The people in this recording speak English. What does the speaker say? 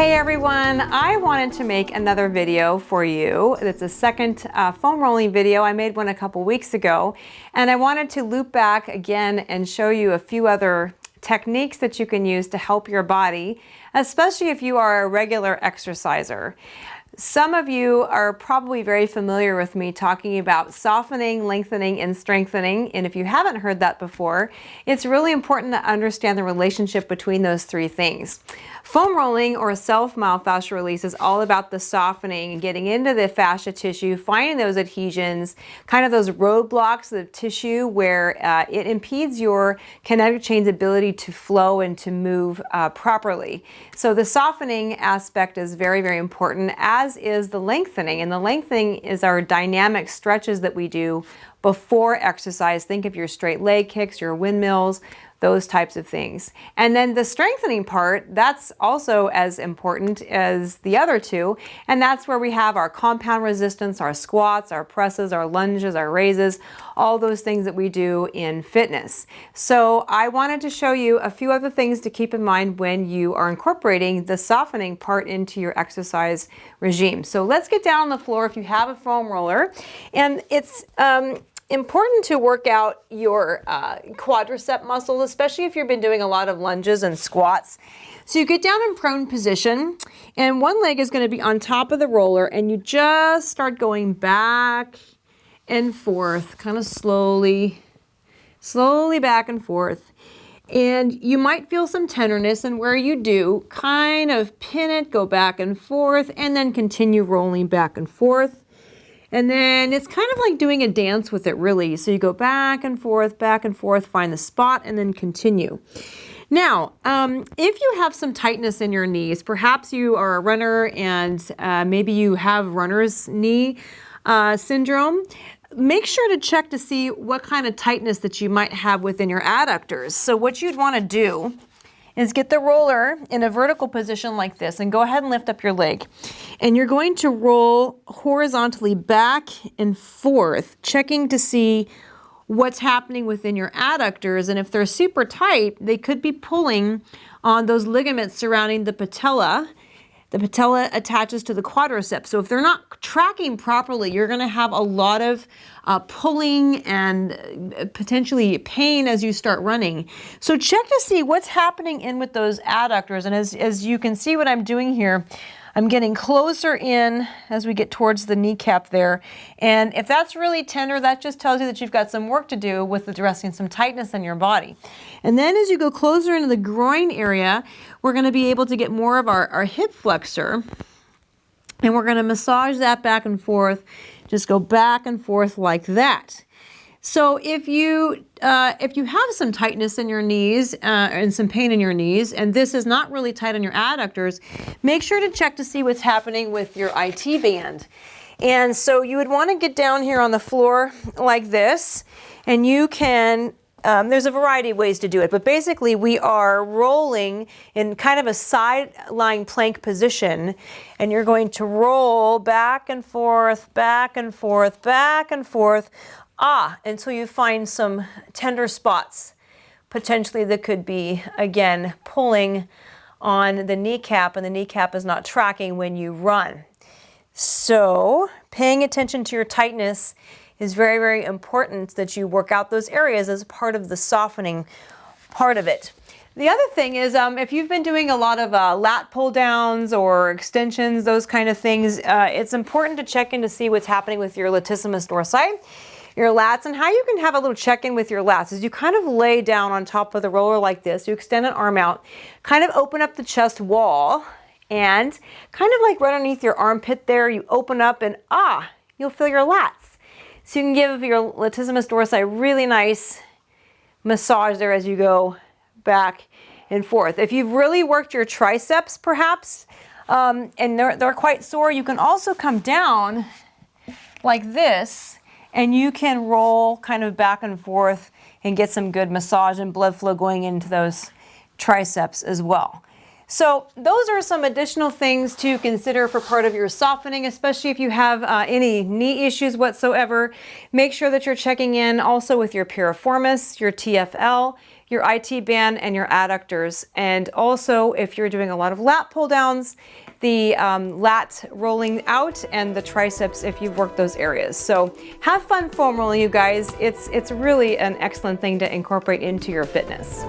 Hey everyone, I wanted to make another video for you. It's a second foam rolling video. I made one a couple weeks ago, and I wanted to loop back again and show you a few other techniques that you can use to help your body, especially if you are a regular exerciser. Some of you are probably very familiar with me talking about softening, lengthening, and strengthening. And if you haven't heard that before, it's really important to understand the relationship between those three things. Foam rolling or self-myofascial release is all about the softening and getting into the fascia tissue, finding those adhesions, kind of those roadblocks of tissue where it impedes your kinetic chain's ability to flow and to move properly. So the softening aspect is very, very important, as is the lengthening. And the lengthening is our dynamic stretches that we do before exercise. Think of your straight leg kicks, your windmills, those types of things. And then the strengthening part, that's also as important as the other two. And that's where we have our compound resistance, our squats, our presses, our lunges, our raises, all those things that we do in fitness. So I wanted to show you a few other things to keep in mind when you are incorporating the softening part into your exercise regime. So let's get down on the floor if you have a foam roller. And it's important to work out your quadricep muscles, especially if you've been doing a lot of lunges and squats. So you get down in prone position, and one leg is going to be on top of the roller, and you just start going back and forth, kind of slowly back and forth. And you might feel some tenderness, and where you do, kind of pin it, go back and forth, and then continue rolling back and forth. And then it's kind of like doing a dance with it, really. So you go back and forth, find the spot, and then continue. Now, if you have some tightness in your knees, perhaps you are a runner and maybe you have runner's knee syndrome, make sure to check to see what kind of tightness that you might have within your adductors. So what you'd want to do is get the roller in a vertical position like this, and go ahead and lift up your leg. And you're going to roll horizontally back and forth, checking to see what's happening within your adductors. And if they're super tight, they could be pulling on those ligaments surrounding the patella. The patella attaches to the quadriceps. So if they're not tracking properly, you're going to have a lot of pulling and potentially pain as you start running. So check to see what's happening in with those adductors. And as you can see what I'm doing here, I'm getting closer in as we get towards the kneecap there. And if that's really tender, that just tells you that you've got some work to do with addressing some tightness in your body. And then as you go closer into the groin area, we're going to be able to get more of our hip flexor. And we're going to massage that back and forth. Just go back and forth like that. So if you have some tightness in your knees and some pain in your knees, and this is not really tight on your adductors, make sure to check to see what's happening with your IT band. And so you would want to get down here on the floor like this, and you can, there's a variety of ways to do it, but basically we are rolling in kind of a side lying plank position, and you're going to roll back and forth, back and forth, back and forth, until you find some tender spots, potentially that could be, again, pulling on the kneecap, and the kneecap is not tracking when you run. So paying attention to your tightness is very, very important, that you work out those areas as part of the softening part of it. The other thing is, if you've been doing a lot of lat pull downs or extensions, those kind of things, it's important to check in to see what's happening with your latissimus dorsi, your lats. And how you can have a little check-in with your lats is you kind of lay down on top of the roller like this. You extend an arm out, kind of open up the chest wall, and kind of like right underneath your armpit there, you open up and you'll feel your lats. So you can give your latissimus dorsi a really nice massage there as you go back and forth. If you've really worked your triceps perhaps, and they're quite sore, you can also come down like this, and you can roll kind of back and forth and get some good massage and blood flow going into those triceps as well. So those are some additional things to consider for part of your softening, especially if you have any knee issues whatsoever. Make sure that you're checking in also with your piriformis, your TFL, your IT band, and your adductors. And also, if you're doing a lot of lat pull downs, the lat rolling out and the triceps if you've worked those areas. So have fun foam rolling, you guys. It's really an excellent thing to incorporate into your fitness.